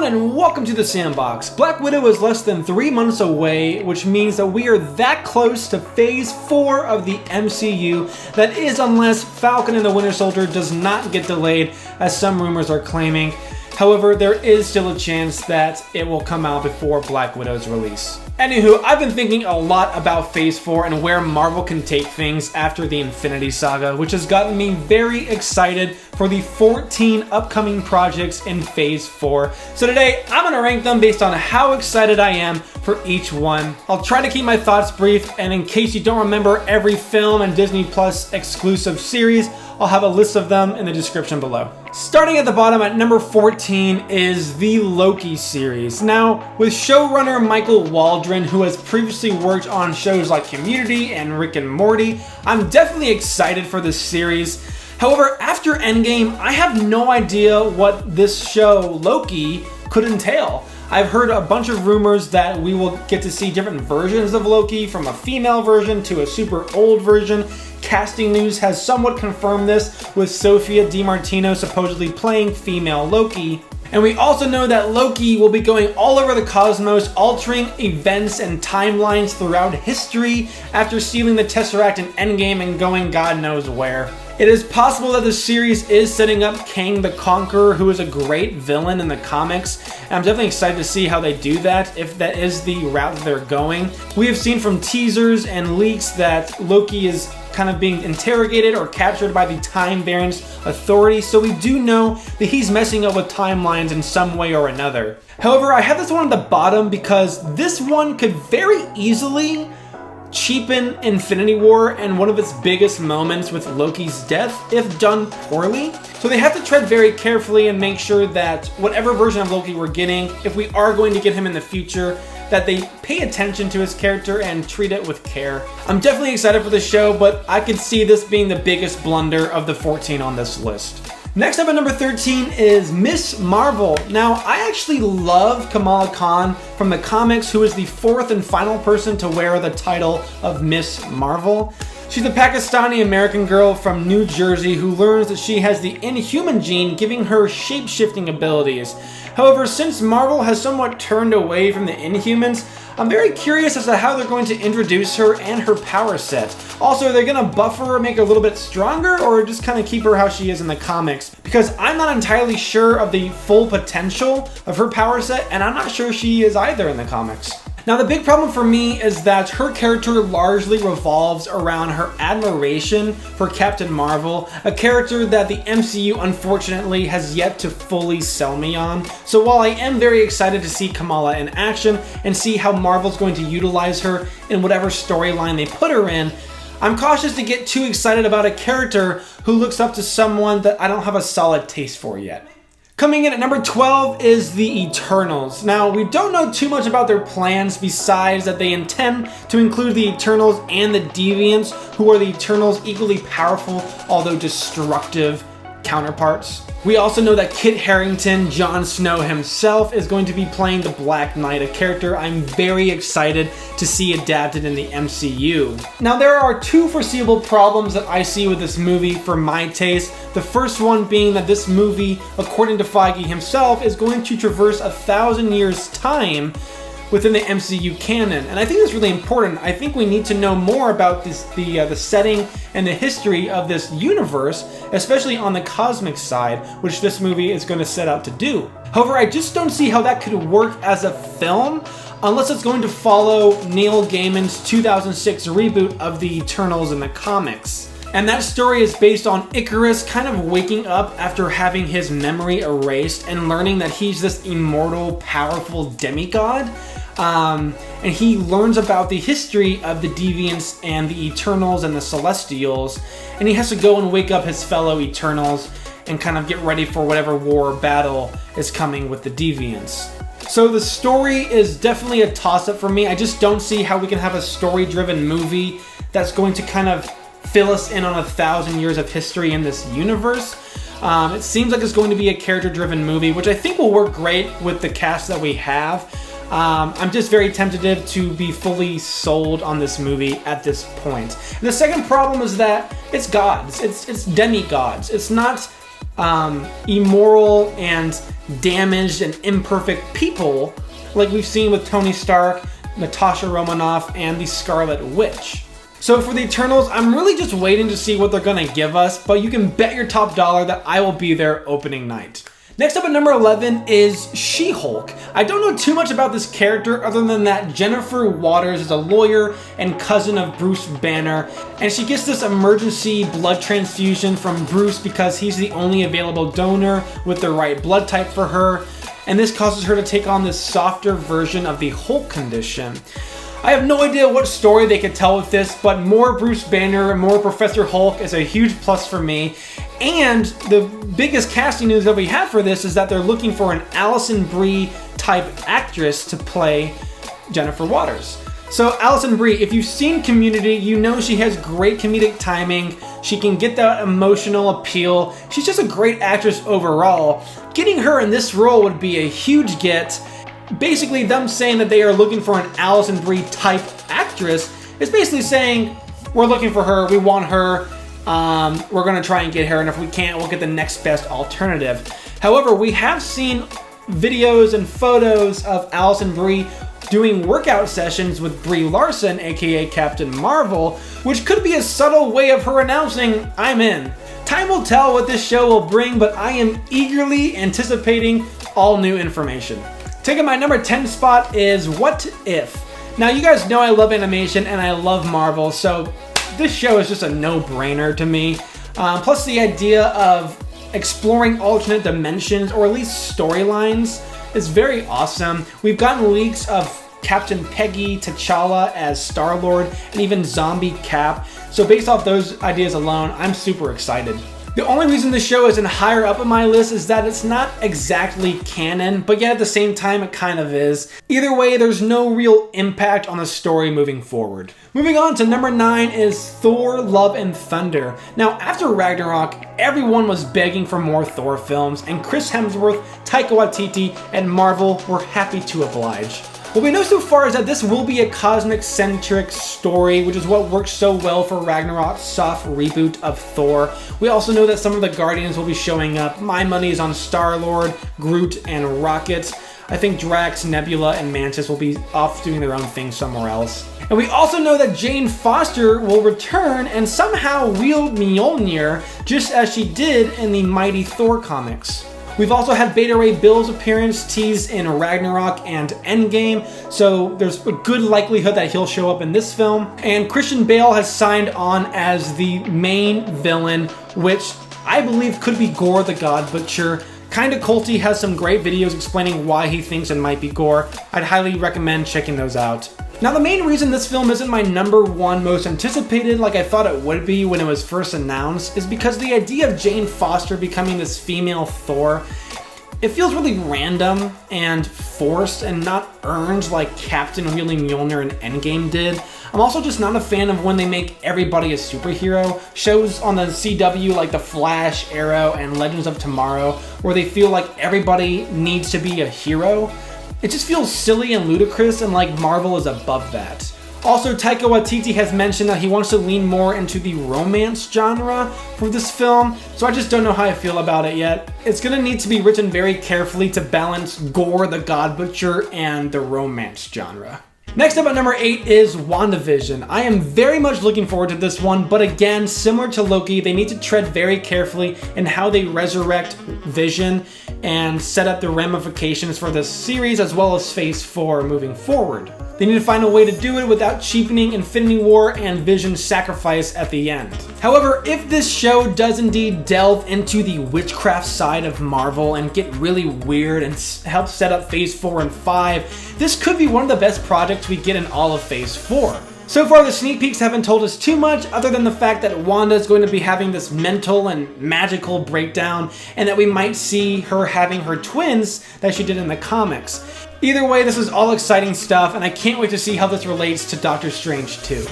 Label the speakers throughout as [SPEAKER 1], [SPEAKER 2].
[SPEAKER 1] everyone, and welcome to the Sandbox. Black Widow is less than 3 months away, which means that we are that close to Phase 4 of the MCU. That is, unless Falcon and the Winter Soldier does not get delayed, as some rumors are claiming. However, there is still a chance that it will come out before Black Widow's release. Anywho, I've been thinking a lot about Phase 4 and where Marvel can take things after the Infinity Saga, which has gotten me very excited for the 14 upcoming projects in Phase 4. So today, I'm going to rank them based on how excited I am for each one. I'll try to keep my thoughts brief, and in case you don't remember every film and Disney Plus exclusive series, I'll have a list of them in the description below. Starting at the bottom at number 14 is the Loki series. Now, with showrunner Michael Waldron, who has previously worked on shows like Community and Rick and Morty, I'm definitely excited for this series. However, after Endgame, I have no idea what this show, Loki, could entail. I've heard a bunch of rumors that we will get to see different versions of Loki, from a female version to a super old version. Casting news has somewhat confirmed this, with Sophia DiMartino supposedly playing female Loki. And we also know that Loki will be going all over the cosmos, altering events and timelines throughout history after stealing the Tesseract in Endgame and going God knows where. It is possible that the series is setting up Kang the Conqueror, who is a great villain in the comics, and I'm definitely excited to see how they do that, if that is the route that they're going. We have seen from teasers and leaks that Loki is kind of being interrogated or captured by the Time Variance Authority, so we do know that he's messing up with timelines in some way or another. However, I have this one at the bottom because this one could very easily cheapen Infinity War and one of its biggest moments with Loki's death if done poorly. So they have to tread very carefully and make sure that whatever version of Loki we're getting, if we are going to get him in the future, that they pay attention to his character and treat it with care. I'm definitely excited for the show, but I could see this being the biggest blunder of the 14 on this list. Next up at number 13 is Miss Marvel. Now, I actually love Kamala Khan from the comics, who is the fourth and final person to wear the title of Miss Marvel. She's a Pakistani-American girl from New Jersey who learns that she has the Inhuman gene, giving her shape-shifting abilities. However, since Marvel has somewhat turned away from the Inhumans, I'm very curious as to how they're going to introduce her and her power set. Also, are they going to buff her, make her a little bit stronger, or just kind of keep her how she is in the comics? Because I'm not entirely sure of the full potential of her power set, and I'm not sure she is either in the comics. Now, the big problem for me is that her character largely revolves around her admiration for Captain Marvel, a character that the MCU unfortunately has yet to fully sell me on. So while I am very excited to see Kamala in action and see how Marvel's going to utilize her in whatever storyline they put her in, I'm cautious to get too excited about a character who looks up to someone that I don't have a solid taste for yet. Coming in at number 12 is the Eternals. Now, we don't know too much about their plans besides that they intend to include the Eternals and the Deviants, who are the Eternals' equally powerful, although destructive counterparts. We also know that Kit Harington, Jon Snow himself, is going to be playing the Black Knight, a character I'm very excited to see adapted in the MCU. Now, there are two foreseeable problems that I see with this movie for my taste. The first one being that this movie, according to Feige himself, is going to traverse 1,000 years' time within the MCU canon, and I think that's really important. I think we need to know more about the setting and the history of this universe, especially on the cosmic side, which this movie is going to set out to do. However, I just don't see how that could work as a film unless it's going to follow Neil Gaiman's 2006 reboot of the Eternals in the comics. And that story is based on Icarus kind of waking up after having his memory erased and learning that he's this immortal, powerful demigod. And he learns about the history of the Deviants and the Eternals and the Celestials, and he has to go and wake up his fellow Eternals and kind of get ready for whatever war or battle is coming with the Deviants. So the story is definitely a toss-up for me. I just don't see how we can have a story-driven movie that's going to kind of fill us in on 1,000 years of history in this universe. It seems like it's going to be a character-driven movie, which I think will work great with the cast that we have. I'm just very tentative to be fully sold on this movie at this point. And the second problem is that it's gods. It's demigods. It's not immoral and damaged and imperfect people like we've seen with Tony Stark, Natasha Romanoff, and the Scarlet Witch. So for the Eternals, I'm really just waiting to see what they're gonna give us, but you can bet your top dollar that I will be there opening night. Next up at number 11 is She-Hulk. I don't know too much about this character other than that Jennifer Waters is a lawyer and cousin of Bruce Banner, and she gets this emergency blood transfusion from Bruce because he's the only available donor with the right blood type for her, and this causes her to take on this softer version of the Hulk condition. I have no idea what story they could tell with this, but more Bruce Banner, more Professor Hulk is a huge plus for me. And the biggest casting news that we have for this is that they're looking for an Alison Brie type actress to play Jennifer Waters. So Alison Brie, if you've seen Community, you know she has great comedic timing. She can get that emotional appeal. She's just a great actress overall. Getting her in this role would be a huge get. Basically, them saying that they are looking for an Alison Brie type actress is basically saying, we're looking for her, we want her, we're gonna try and get her, and if we can't, we'll get the next best alternative. However, we have seen videos and photos of Alison Brie doing workout sessions with Brie Larson, aka Captain Marvel, which could be a subtle way of her announcing, I'm in. Time will tell what this show will bring, but I am eagerly anticipating all new information. Taking my number 10 spot is What If? Now, you guys know I love animation and I love Marvel, so this show is just a no-brainer to me. Plus the idea of exploring alternate dimensions, or at least storylines, is very awesome. We've gotten leaks of Captain Peggy, T'Challa as Star-Lord, and even Zombie Cap. So based off those ideas alone, I'm super excited. The only reason this show isn't higher up on my list is that it's not exactly canon, but yet at the same time it kind of is. Either way, there's no real impact on the story moving forward. Moving on to number 9 is Thor: Love and Thunder. Now, after Ragnarok, everyone was begging for more Thor films, and Chris Hemsworth, Taika Waititi, and Marvel were happy to oblige. What we know so far is that this will be a cosmic-centric story, which is what works so well for Ragnarok's soft reboot of Thor. We also know that some of the Guardians will be showing up. My money is on Star-Lord, Groot, and Rocket. I think Drax, Nebula, and Mantis will be off doing their own thing somewhere else. And we also know that Jane Foster will return and somehow wield Mjolnir, just as she did in the Mighty Thor comics. We've also had Beta Ray Bill's appearance teased in Ragnarok and Endgame, so there's a good likelihood that he'll show up in this film. And Christian Bale has signed on as the main villain, which I believe could be Gore the God Butcher. Kinda Culty has some great videos explaining why he thinks it might be Gore. I'd highly recommend checking those out. Now, the main reason this film isn't my number 1 most anticipated like I thought it would be when it was first announced is because the idea of Jane Foster becoming this female Thor, it feels really random and forced and not earned like Captain wielding Mjolnir in Endgame did. I'm also just not a fan of when they make everybody a superhero. Shows on the CW like The Flash, Arrow, and Legends of Tomorrow, where they feel like everybody needs to be a hero. It just feels silly and ludicrous, and like Marvel is above that. Also, Taika Waititi has mentioned that he wants to lean more into the romance genre for this film, so I just don't know how I feel about it yet. It's gonna need to be written very carefully to balance Gore the God Butcher and the romance genre. Next up at number 8 is WandaVision. I am very much looking forward to this one, but again, similar to Loki, they need to tread very carefully in how they resurrect Vision and set up the ramifications for this series as well as Phase 4 moving forward. They need to find a way to do it without cheapening Infinity War and Vision's sacrifice at the end. However, if this show does indeed delve into the witchcraft side of Marvel and get really weird and help set up Phase 4 and 5, this could be one of the best projects we get in all of Phase 4. So far, the sneak peeks haven't told us too much other than the fact that Wanda is going to be having this mental and magical breakdown, and that we might see her having her twins that she did in the comics. Either way, this is all exciting stuff, and I can't wait to see how this relates to Doctor Strange 2.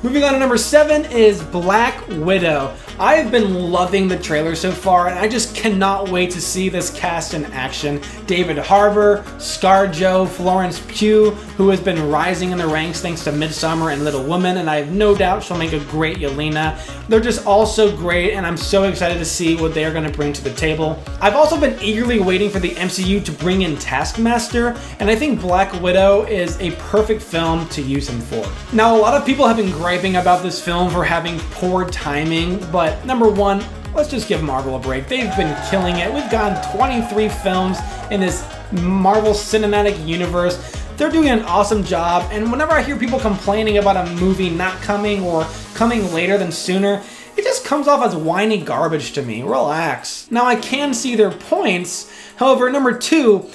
[SPEAKER 1] Moving on to number 7 is Black Widow. I have been loving the trailer so far, and I just cannot wait to see this cast in action. David Harbour, ScarJo, Florence Pugh, who has been rising in the ranks thanks to Midsommar and Little Women, and I have no doubt she'll make a great Yelena. They're just all so great, and I'm so excited to see what they are going to bring to the table. I've also been eagerly waiting for the MCU to bring in Taskmaster, and I think Black Widow is a perfect film to use him for. Now, a lot of people have been griping about this film for having poor timing, but number one, let's just give Marvel a break. They've been killing it. We've gotten 23 films in this Marvel Cinematic Universe. They're doing an awesome job, and whenever I hear people complaining about a movie not coming or coming later than sooner, it just comes off as whiny garbage to me. Relax. Now, I can see their points. However, number two,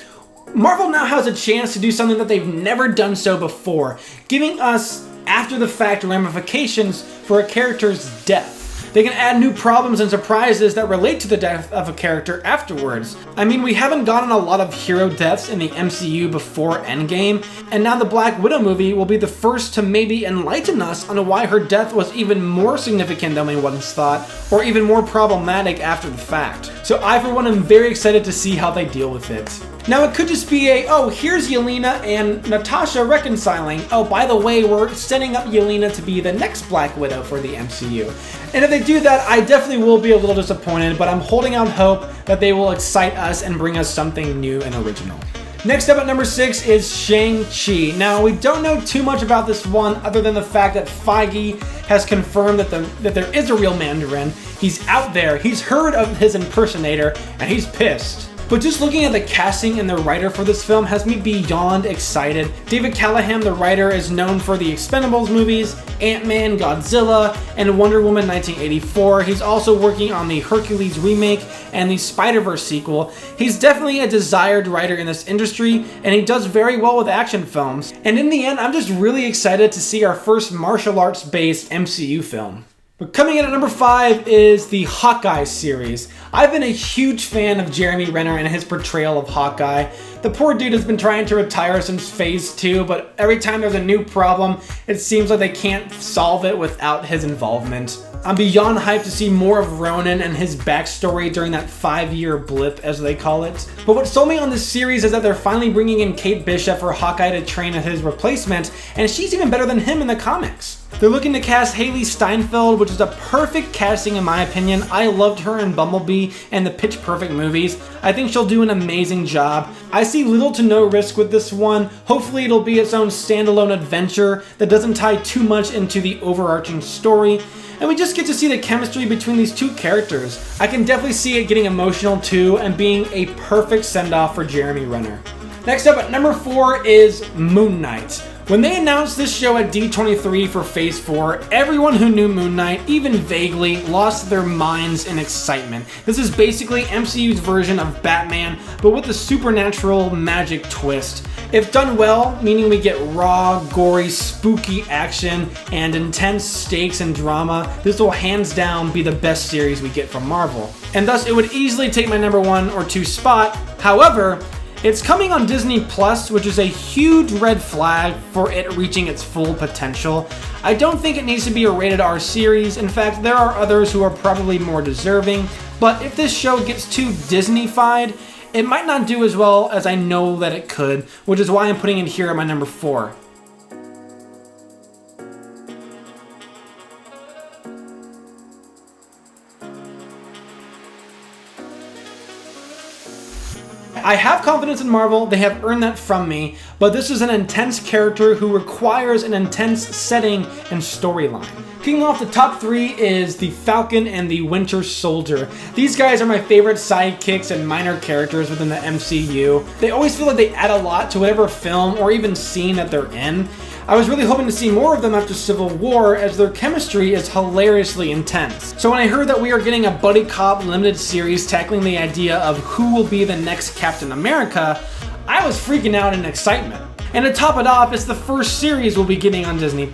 [SPEAKER 1] Marvel now has a chance to do something that they've never done so before, giving us after-the-fact ramifications for a character's death. They can add new problems and surprises that relate to the death of a character afterwards. I mean, we haven't gotten a lot of hero deaths in the MCU before Endgame, and now the Black Widow movie will be the first to maybe enlighten us on why her death was even more significant than we once thought, or even more problematic after the fact. So I, for one, am very excited to see how they deal with it. Now, it could just be oh, here's Yelena and Natasha reconciling. Oh, by the way, we're setting up Yelena to be the next Black Widow for the MCU. And if they do that, I definitely will be a little disappointed, but I'm holding out hope that they will excite us and bring us something new and original. Next up at number 6 is Shang-Chi. Now, we don't know too much about this one other than the fact that Feige has confirmed that there is a real Mandarin. He's out there, he's heard of his impersonator, and he's pissed. But just looking at the casting and the writer for this film has me beyond excited. David Callahan, the writer, is known for the Expendables movies, Ant-Man, Godzilla, and Wonder Woman 1984. He's also working on the Hercules remake and the Spider-Verse sequel. He's definitely a desired writer in this industry, and he does very well with action films. And in the end, I'm just really excited to see our first martial arts-based MCU film. But coming in at number 5 is the Hawkeye series. I've been a huge fan of Jeremy Renner and his portrayal of Hawkeye. The poor dude has been trying to retire since Phase 2, but every time there's a new problem, it seems like they can't solve it without his involvement. I'm beyond hyped to see more of Ronan and his backstory during that 5-year blip, as they call it. But what sold me on this series is that they're finally bringing in Kate Bishop for Hawkeye to train as his replacement, and she's even better than him in the comics. They're looking to cast Haley Steinfeld, which is a perfect casting in my opinion. I loved her in Bumblebee and the Pitch Perfect movies. I think she'll do an amazing job. I see little to no risk with this one. Hopefully it'll be its own standalone adventure that doesn't tie too much into the overarching story. And we just get to see the chemistry between these two characters. I can definitely see it getting emotional too and being a perfect send-off for Jeremy Renner. Next up at number 4 is Moon Knight. When they announced this show at D23 for Phase 4, everyone who knew Moon Knight, even vaguely, lost their minds in excitement. This is basically MCU's version of Batman, but with a supernatural magic twist. If done well, meaning we get raw, gory, spooky action and intense stakes and drama, this will hands down be the best series we get from Marvel. And thus, it would easily take my number 1 or 2 spot. However, it's coming on Disney+, which is a huge red flag for it reaching its full potential. I don't think it needs to be a rated R series. In fact, there are others who are probably more deserving. But if this show gets too Disney-fied, it might not do as well as I know that it could, which is why I'm putting it here at my number 4. I have confidence in Marvel, they have earned that from me, but this is an intense character who requires an intense setting and storyline. Kicking off the top 3 is the Falcon and the Winter Soldier. These guys are my favorite sidekicks and minor characters within the MCU. They always feel like they add a lot to whatever film or even scene that they're in. I was really hoping to see more of them after Civil War, as their chemistry is hilariously intense. So when I heard that we are getting a buddy cop limited series tackling the idea of who will be the next Captain America, I was freaking out in excitement. And to top it off, it's the first series we'll be getting on Disney+.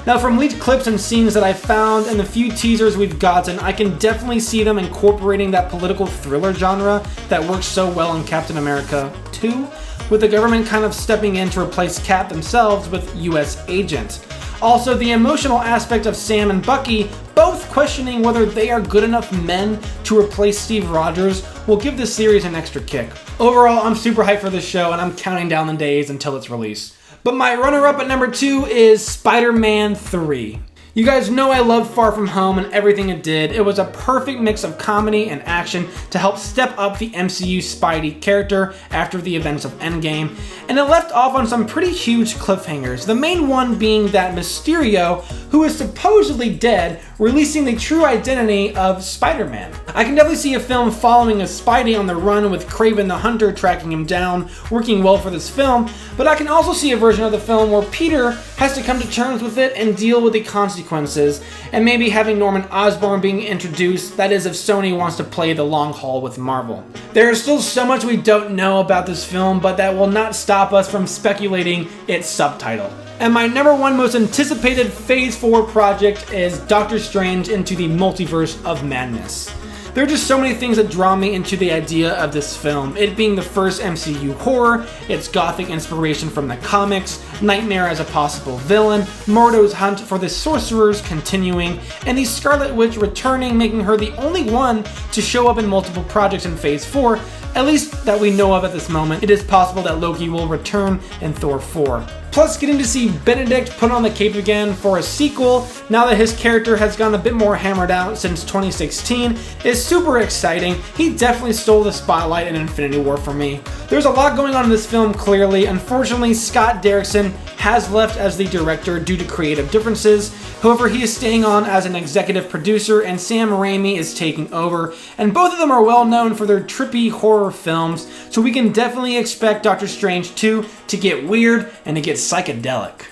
[SPEAKER 1] Now, from leaked clips and scenes that I found and the few teasers we've gotten, I can definitely see them incorporating that political thriller genre that works so well in Captain America 2, with the government kind of stepping in to replace Cap themselves with US Agent. Also, the emotional aspect of Sam and Bucky both questioning whether they are good enough men to replace Steve Rogers will give this series an extra kick. Overall, I'm super hyped for this show and I'm counting down the days until its release. But my runner-up at number 2 is Spider-Man 3. You guys know I love Far From Home and everything it did. It was a perfect mix of comedy and action to help step up the MCU Spidey character after the events of Endgame, and it left off on some pretty huge cliffhangers, the main one being that Mysterio, who is supposedly dead, releasing the true identity of Spider-Man. I can definitely see a film following a Spidey on the run with Kraven the Hunter tracking him down, working well for this film, but I can also see a version of the film where Peter has to come to terms with it and deal with the consequences, and maybe having Norman Osborn being introduced, that is if Sony wants to play the long haul with Marvel. There is still so much we don't know about this film, but that will not stop us from speculating its subtitle. And my number 1 most anticipated Phase 4 project is Doctor Strange into the Multiverse of Madness. There are just so many things that draw me into the idea of this film. It being the first MCU horror, its gothic inspiration from the comics, Nightmare as a possible villain, Mordo's hunt for the sorcerers continuing, and the Scarlet Witch returning, making her the only one to show up in multiple projects in Phase 4, at least that we know of at this moment. It is possible that Loki will return in Thor 4. Plus, getting to see Benedict put on the cape again for a sequel, now that his character has gone a bit more hammered out since 2016, is super exciting. He definitely stole the spotlight in Infinity War for me. There's a lot going on in this film, clearly. Unfortunately, Scott Derrickson has left as the director due to creative differences. However, he is staying on as an executive producer, and Sam Raimi is taking over, and both of them are well known for their trippy horror films, so we can definitely expect Doctor Strange 2 to get weird and to get psychedelic.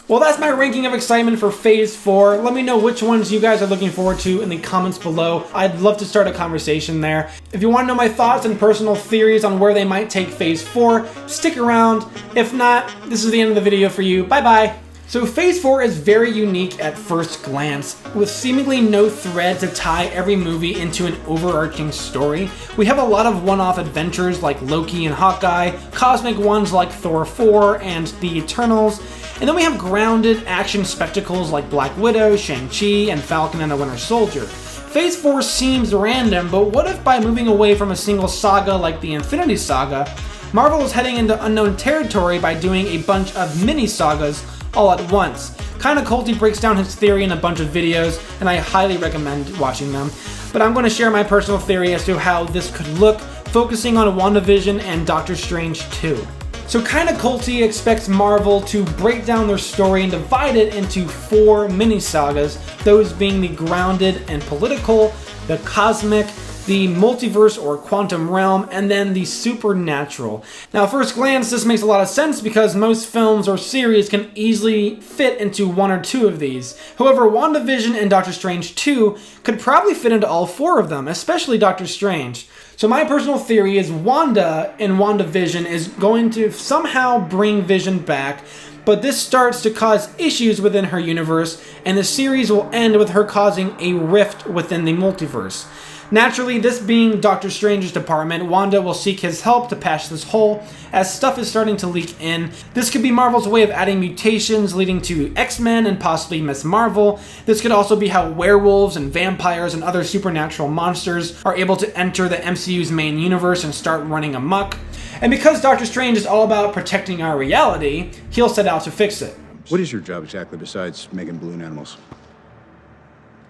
[SPEAKER 1] Well, that's my ranking of excitement for Phase 4. Let me know which ones you guys are looking forward to in the comments below. I'd love to start a conversation there. If you want to know my thoughts and personal theories on where they might take Phase 4, stick around. If not, this is the end of the video for you. Bye-bye. So Phase 4 is very unique at first glance, with seemingly no thread to tie every movie into an overarching story. We have a lot of one-off adventures like Loki and Hawkeye, cosmic ones like Thor 4 and The Eternals, and then we have grounded action spectacles like Black Widow, Shang-Chi, and Falcon and the Winter Soldier. Phase 4 seems random, but what if by moving away from a single saga like the Infinity Saga, Marvel is heading into unknown territory by doing a bunch of mini-sagas all at once? Kinda Culty breaks down his theory in a bunch of videos, and I highly recommend watching them. But I'm going to share my personal theory as to how this could look, focusing on WandaVision and Doctor Strange 2. So Kinda Culty expects Marvel to break down their story and divide it into 4 mini-sagas, those being the grounded and political, the cosmic, the multiverse or quantum realm, and then the supernatural. Now, at first glance, this makes a lot of sense because most films or series can easily fit into 1 or 2 of these. However, WandaVision and Doctor Strange 2 could probably fit into all 4 of them, especially Doctor Strange. So my personal theory is Wanda in WandaVision is going to somehow bring Vision back, but this starts to cause issues within her universe, and the series will end with her causing a rift within the multiverse. Naturally, this being Doctor Strange's department, Wanda will seek his help to patch this hole, as stuff is starting to leak in. This could be Marvel's way of adding mutations, leading to X-Men and possibly Ms. Marvel. This could also be how werewolves and vampires and other supernatural monsters are able to enter the MCU's main universe and start running amok. And because Doctor Strange is all about protecting our reality, he'll set out to fix it.
[SPEAKER 2] What is your job exactly besides making balloon animals?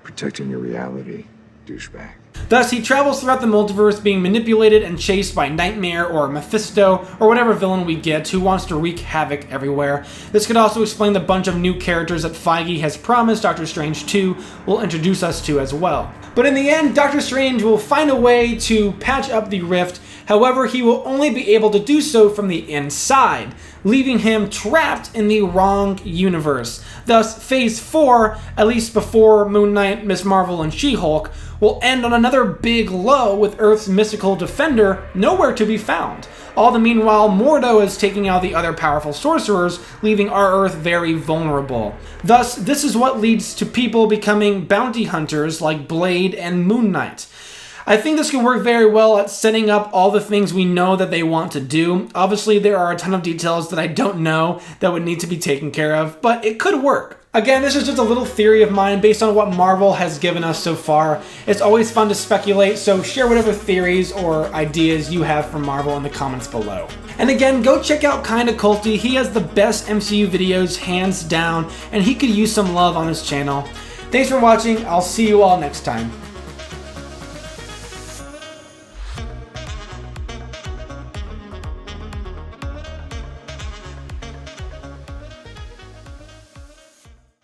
[SPEAKER 3] Protecting your reality, douchebag.
[SPEAKER 1] Thus, he travels throughout the multiverse being manipulated and chased by Nightmare or Mephisto or whatever villain we get who wants to wreak havoc everywhere. This could also explain the bunch of new characters that Feige has promised Doctor Strange 2 will introduce us to as well. But in the end, Doctor Strange will find a way to patch up the rift. However, he will only be able to do so from the inside, leaving him trapped in the wrong universe. Thus, Phase 4, at least before Moon Knight, Ms. Marvel, and She-Hulk, will end on another big low with Earth's mystical defender nowhere to be found. All the meanwhile, Mordo is taking out the other powerful sorcerers, leaving our Earth very vulnerable. Thus, this is what leads to people becoming bounty hunters like Blade and Moon Knight. I think this could work very well at setting up all the things we know that they want to do. Obviously, there are a ton of details that I don't know that would need to be taken care of, but it could work. Again, this is just a little theory of mine based on what Marvel has given us so far. It's always fun to speculate, so share whatever theories or ideas you have for Marvel in the comments below. And again, go check out Kinda Culty. He has the best MCU videos, hands down, and he could use some love on his channel. Thanks for watching. I'll see you all next time.